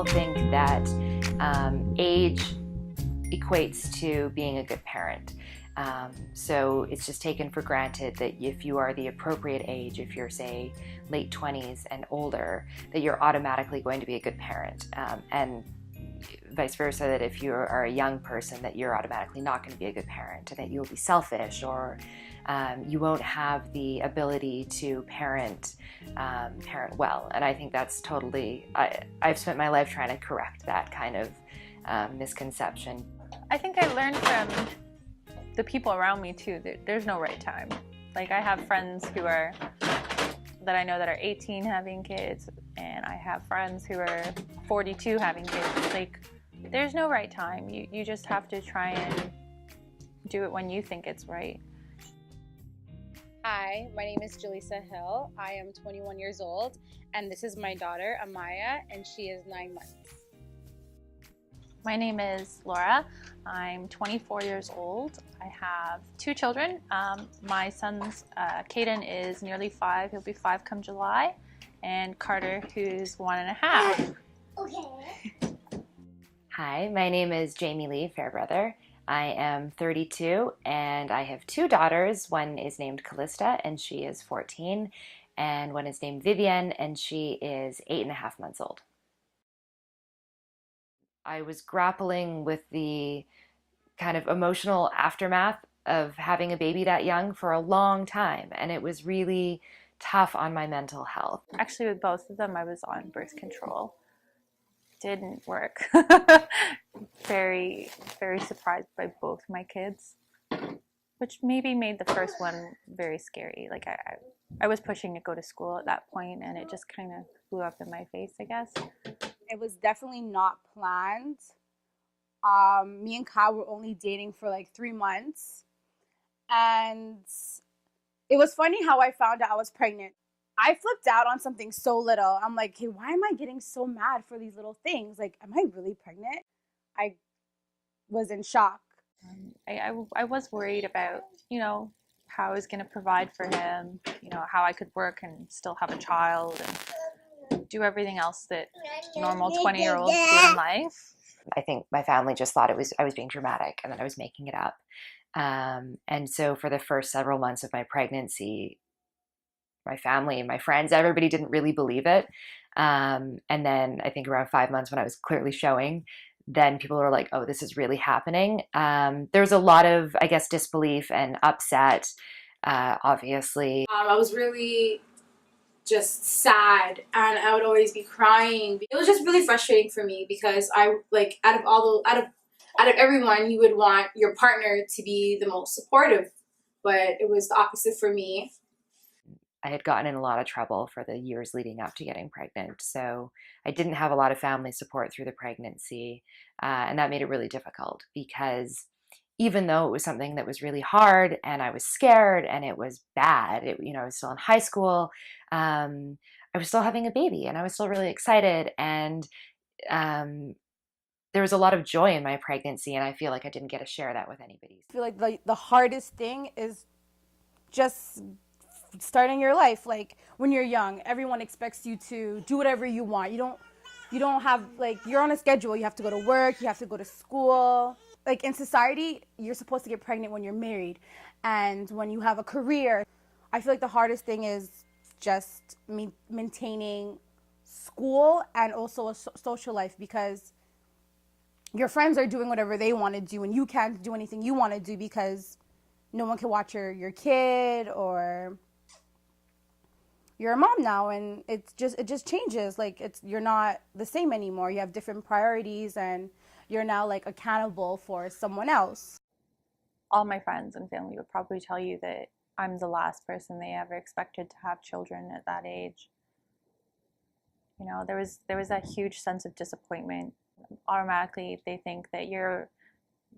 people think that age equates to being a good parent. So it's just taken for granted that if you are the appropriate age, if you're, say, late 20s and older, that you're automatically going to be a good parent. And vice versa, that if you are a young person, that you're automatically not going to be a good parent, and that you'll be selfish, or you won't have the ability to parent well. And I think that's totally, I've spent my life trying to correct that kind of misconception. I think I learned from the people around me too that there's no right time. Like, I have friends that I know that are 18 having kids, and I have friends who are 42 having kids. Like, there's no right time. You just have to try and do it when you think it's right. Hi, my name is Jaleesa Hill. I am 21 years old, and this is my daughter, Amaya, and she is 9 months. My name is Laura. I'm 24 years old. I have 2 children. My son's, Caden, is nearly 5. He'll be 5 come July. And Carter, who's 1.5. Okay. Hi, my name is Jamie Lee Fairbrother. I am 32 and I have 2 daughters. One is named Callista and she is 14, and one is named Vivienne and she is 8.5 months old. I was grappling with the kind of emotional aftermath of having a baby that young for a long time, and it was really tough on my mental health. Actually, with both of them, I was on birth control. Didn't work. Very, very surprised by both my kids, which maybe made the first one very scary. Like, I was pushing to go to school at that point, and it just kind of blew up in my face, I guess. It was definitely not planned. Me and Kyle were only dating for like 3 months, and it was funny how I found out I was pregnant. I flipped out on something so little. I'm like, hey, why am I getting so mad for these little things? Like, am I really pregnant? I was in shock. I was worried about, how I was going to provide for him, how I could work and still have a child and do everything else that normal 20-year-olds do in life. I think my family just thought I was being dramatic and that I was making it up. And so for the first several months of my pregnancy, my family and my friends, everybody didn't really believe it. And then I think around 5 months, when I was clearly showing, then people were like, oh, this is really happening. There was a lot of, I guess, disbelief and upset, obviously. I was really just sad, and I would always be crying. It was just really frustrating for me because I, like, out of everyone, you would want your partner to be the most supportive, but it was the opposite for me. I had gotten in a lot of trouble for the years leading up to getting pregnant, so I didn't have a lot of family support through the pregnancy, and that made it really difficult because even though it was something that was really hard and I was scared and it was bad, I was still in high school, I was still having a baby and I was still really excited, and there was a lot of joy in my pregnancy, and I feel like I didn't get to share that with anybody. I feel like the hardest thing is just starting your life. Like, when you're young, everyone expects you to do whatever you want. You don't have, like, you're on a schedule. You have to go to work, you have to go to school. Like, in society, you're supposed to get pregnant when you're married and when you have a career. I feel like the hardest thing is just maintaining school and also a social life, because your friends are doing whatever they want to do and you can't do anything you want to do because no one can watch your kid, or you're a mom now, and it just changes. Like, you're not the same anymore. You have different priorities, and you're now, like, accountable for someone else. All my friends and family would probably tell you that I'm the last person they ever expected to have children at that age. There was that huge sense of disappointment. Automatically, they think that you're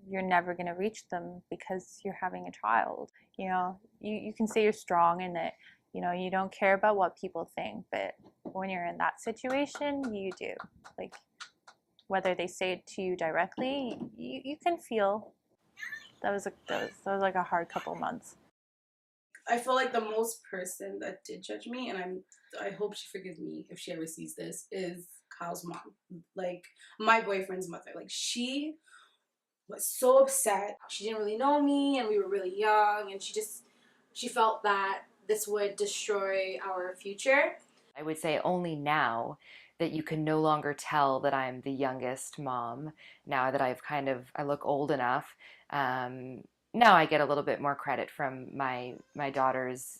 never going to reach them because you're having a child. You can say you're strong and that, you don't care about what people think, but when you're in that situation, you do. Like, whether they say it to you directly, you can feel. That was like a hard couple months. I feel like the most person that did judge me, and I hope she forgives me if she ever sees this, is Kyle's mom, like my boyfriend's mother. Like she was so upset. She didn't really know me and we were really young, and she felt that this would destroy our future. I would say only now that you can no longer tell that I'm the youngest mom, now that I look old enough. Um, Now I get a little bit more credit from my daughter's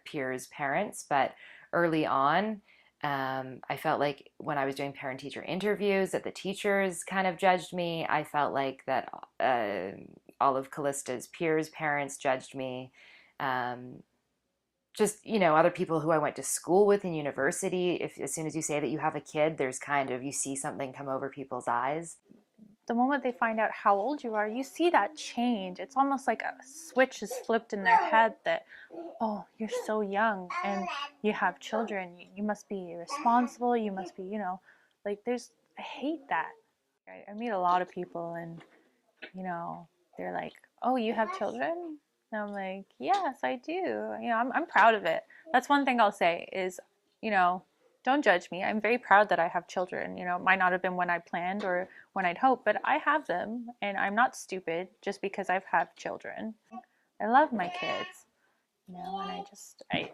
peers' parents, but early on, I felt like when I was doing parent-teacher interviews that the teachers kind of judged me. I felt like that all of Callista's peers' parents judged me. Um, just other people who I went to school with in university, if as soon as you say that you have a kid, there's kind of, you see something come over people's eyes. The moment they find out how old you are, you see that change. It's almost like a switch is flipped in their head that, oh, you're so young and you have children. You must be responsible. You must be, like I hate that. I meet a lot of people and, they're like, oh, you have children? And I'm like, yes, I do. I'm proud of it. That's one thing I'll say is, don't judge me. I'm very proud that I have children. It might not have been when I planned or when I'd hoped, but I have them, and I'm not stupid just because I've had children. I love my kids, and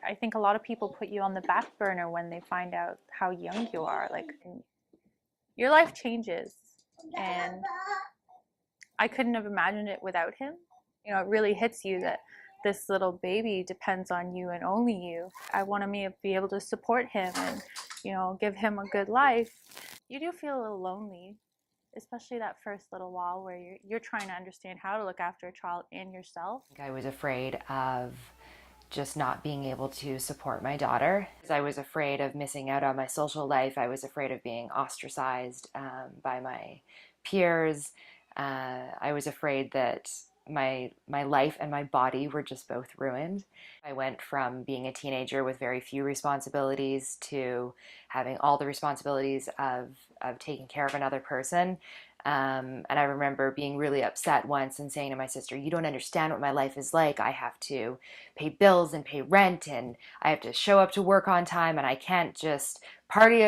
I think a lot of people put you on the back burner when they find out how young you are. Like, your life changes, and I couldn't have imagined it without him. It really hits you that this little baby depends on you and only you. I want to be able to support him and, give him a good life. You do feel a little lonely, especially that first little while where you're trying to understand how to look after a child and yourself. I was afraid of just not being able to support my daughter. I was afraid of missing out on my social life. I was afraid of being ostracized by my peers. I was afraid that my life and my body were just both ruined. I went from being a teenager with very few responsibilities to having all the responsibilities of taking care of another person. And I remember being really upset once and saying to my sister, you don't understand what my life is like. I have to pay bills and pay rent, and I have to show up to work on time, and I can't just party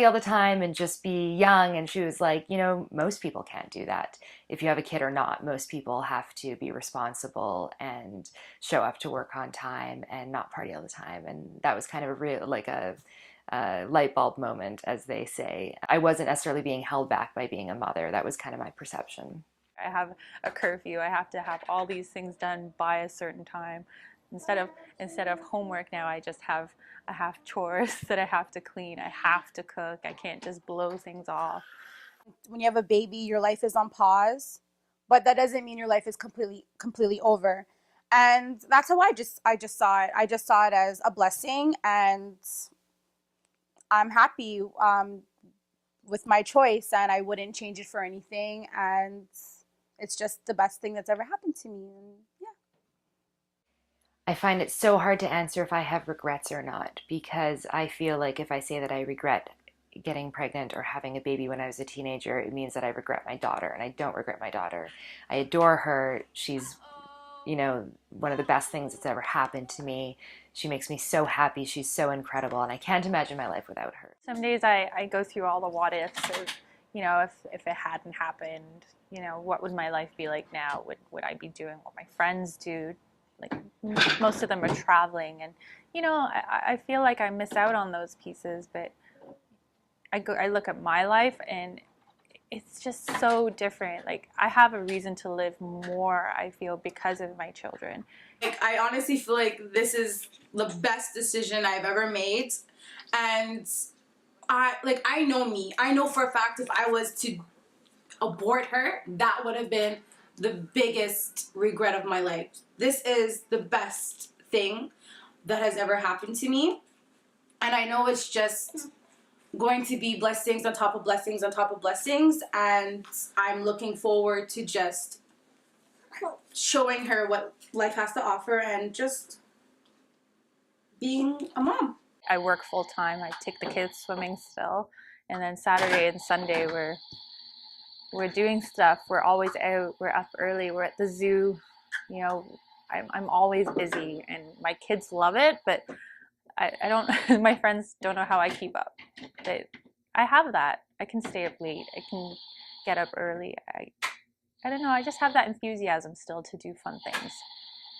all the time and just be young. And she was like, most people can't do that. If you have a kid or not, most people have to be responsible and show up to work on time and not party all the time. And that was kind of a real, like a light bulb moment, as they say. I wasn't necessarily being held back by being a mother. That was kind of my perception. I have a curfew. I have to have all these things done by a certain time. Instead of homework now, I have chores that I have to clean. I have to cook. I can't just blow things off. When you have a baby, your life is on pause, but that doesn't mean your life is completely over. And that's how I just saw it. I just saw it as a blessing, and I'm happy with my choice, and I wouldn't change it for anything. And it's just the best thing that's ever happened to me. And yeah. I find it so hard to answer if I have regrets or not, because I feel like if I say that I regret getting pregnant or having a baby when I was a teenager, it means that I regret my daughter, and I don't regret my daughter. I adore her. She's, one of the best things that's ever happened to me. She makes me so happy. She's so incredible, and I can't imagine my life without her. Some days I go through all the what ifs of, if it hadn't happened, what would my life be like now? Would I be doing what my friends do? Like, most of them are traveling, and I feel like I miss out on those pieces, but I look at my life and it's just so different. Like, I have a reason to live more, I feel, because of my children. Like, I honestly feel like this is the best decision I've ever made, and I know me. I know for a fact if I was to abort her, that would have been the biggest regret of my life. This is the best thing that has ever happened to me, and I know it's just going to be blessings on top of blessings on top of blessings, and I'm looking forward to just showing her what life has to offer and just being a mom. I work full time. I take the kids swimming still, and then Saturday and Sunday we're doing stuff. We're always out. We're up early. We're at the zoo. I'm always busy, and my kids love it, but I don't. My friends don't know how I keep up. I have that. I can stay up late. I can get up early. I don't know. I just have that enthusiasm still to do fun things.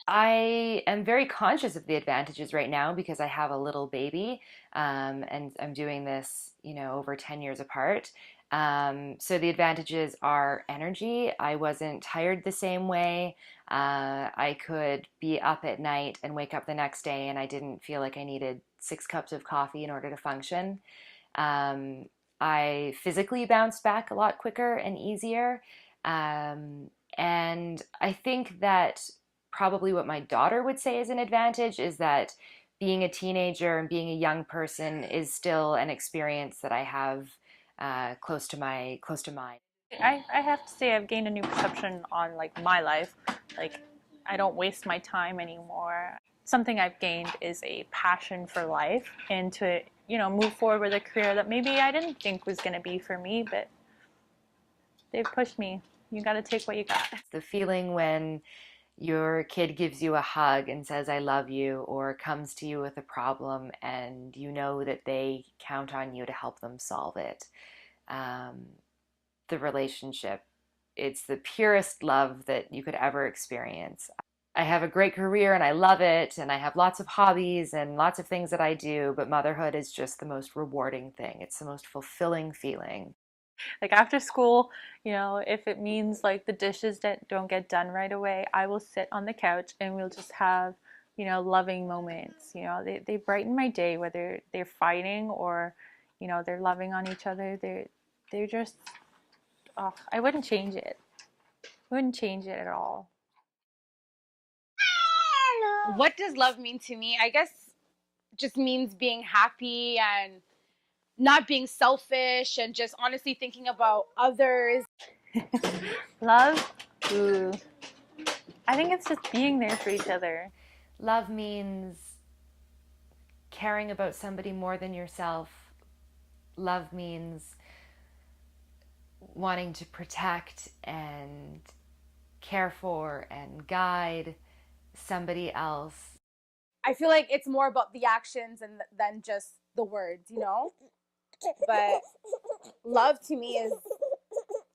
I am very conscious of the advantages right now because I have a little baby, and I'm doing this, over 10 years apart. So the advantages are energy. I wasn't tired the same way. I could be up at night and wake up the next day, and I didn't feel like I needed 6 cups of coffee in order to function. Um, I physically bounced back a lot quicker and easier. And I think that probably what my daughter would say is an advantage is that being a teenager and being a young person is still an experience that I have close to mine. I have to say I've gained a new perception on like my life. Like I don't waste my time anymore. Something I've gained is a passion for life and to, move forward with a career that maybe I didn't think was going to be for me, but they've pushed me. You got to take what you got. The feeling when your kid gives you a hug and says, I love you, or comes to you with a problem and you know that they count on you to help them solve it. Um, the relationship, it's the purest love that you could ever experience. I have a great career and I love it, and I have lots of hobbies and lots of things that I do, but motherhood is just the most rewarding thing. It's the most fulfilling feeling. Like after school, if it means like the dishes that don't get done right away, I will sit on the couch and we'll just have, loving moments. They brighten my day, whether they're fighting or, they're loving on each other. They're just, oh, I wouldn't change it. I wouldn't change it at all. What does love mean to me? I guess just means being happy and not being selfish and just honestly thinking about others. Love? Ooh. I think it's just being there for each other. Love means caring about somebody more than yourself. Love means wanting to protect and care for and guide somebody else. I feel like it's more about the actions and than just the words, But love to me is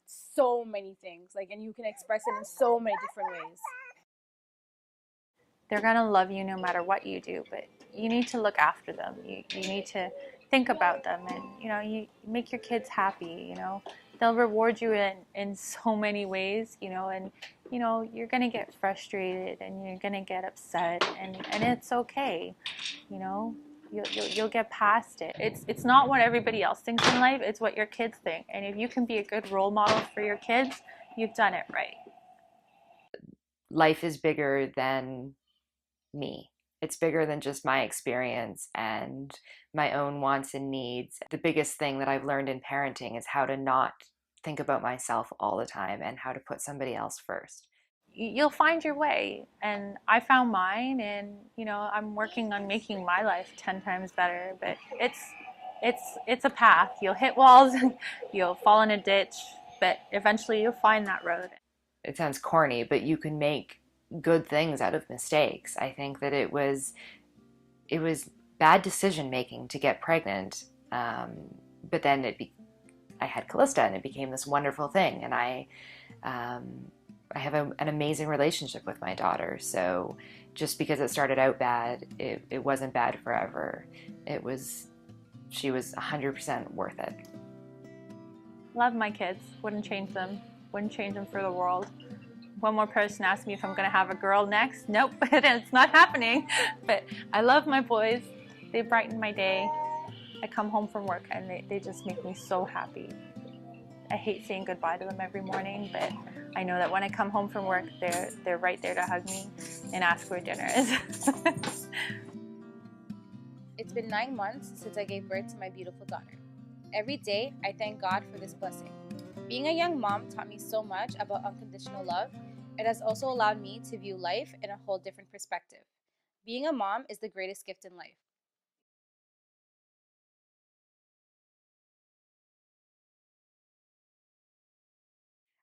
so many things, and you can express it in so many different ways. They're gonna love you no matter what you do, but you need to look after them. You need to think about them, and you make your kids happy. They'll reward you in so many ways. And you're gonna get frustrated and you're gonna get upset, and it's okay. You'll get past it. It's not what everybody else thinks in life. It's what your kids think. And if you can be a good role model for your kids, you've done it right. Life is bigger than me. It's bigger than just my experience and my own wants and needs. The biggest thing that I've learned in parenting is how to not think about myself all the time and how to put somebody else first. You'll find your way, and I found mine, and I'm working on making my life 10 times better, but it's a path. You'll hit walls, you'll fall in a ditch, but eventually you'll find that road. It sounds corny, but you can make good things out of mistakes. I think that it was bad decision making to get pregnant, but then I had Callista and it became this wonderful thing, and I have an amazing relationship with my daughter. So just because it started out bad, it wasn't bad forever. She was 100% worth it. Love my kids. Wouldn't change them. Wouldn't change them for the world. One more person asked me if I'm going to have a girl next. Nope, it's not happening. But I love my boys. They brighten my day. I come home from work and they just make me so happy. I hate saying goodbye to them every morning, but I know that when I come home from work, they're right there to hug me and ask where dinner is. It's been 9 months since I gave birth to my beautiful daughter. Every day, I thank God for this blessing. Being a young mom taught me so much about unconditional love. It has also allowed me to view life in a whole different perspective. Being a mom is the greatest gift in life.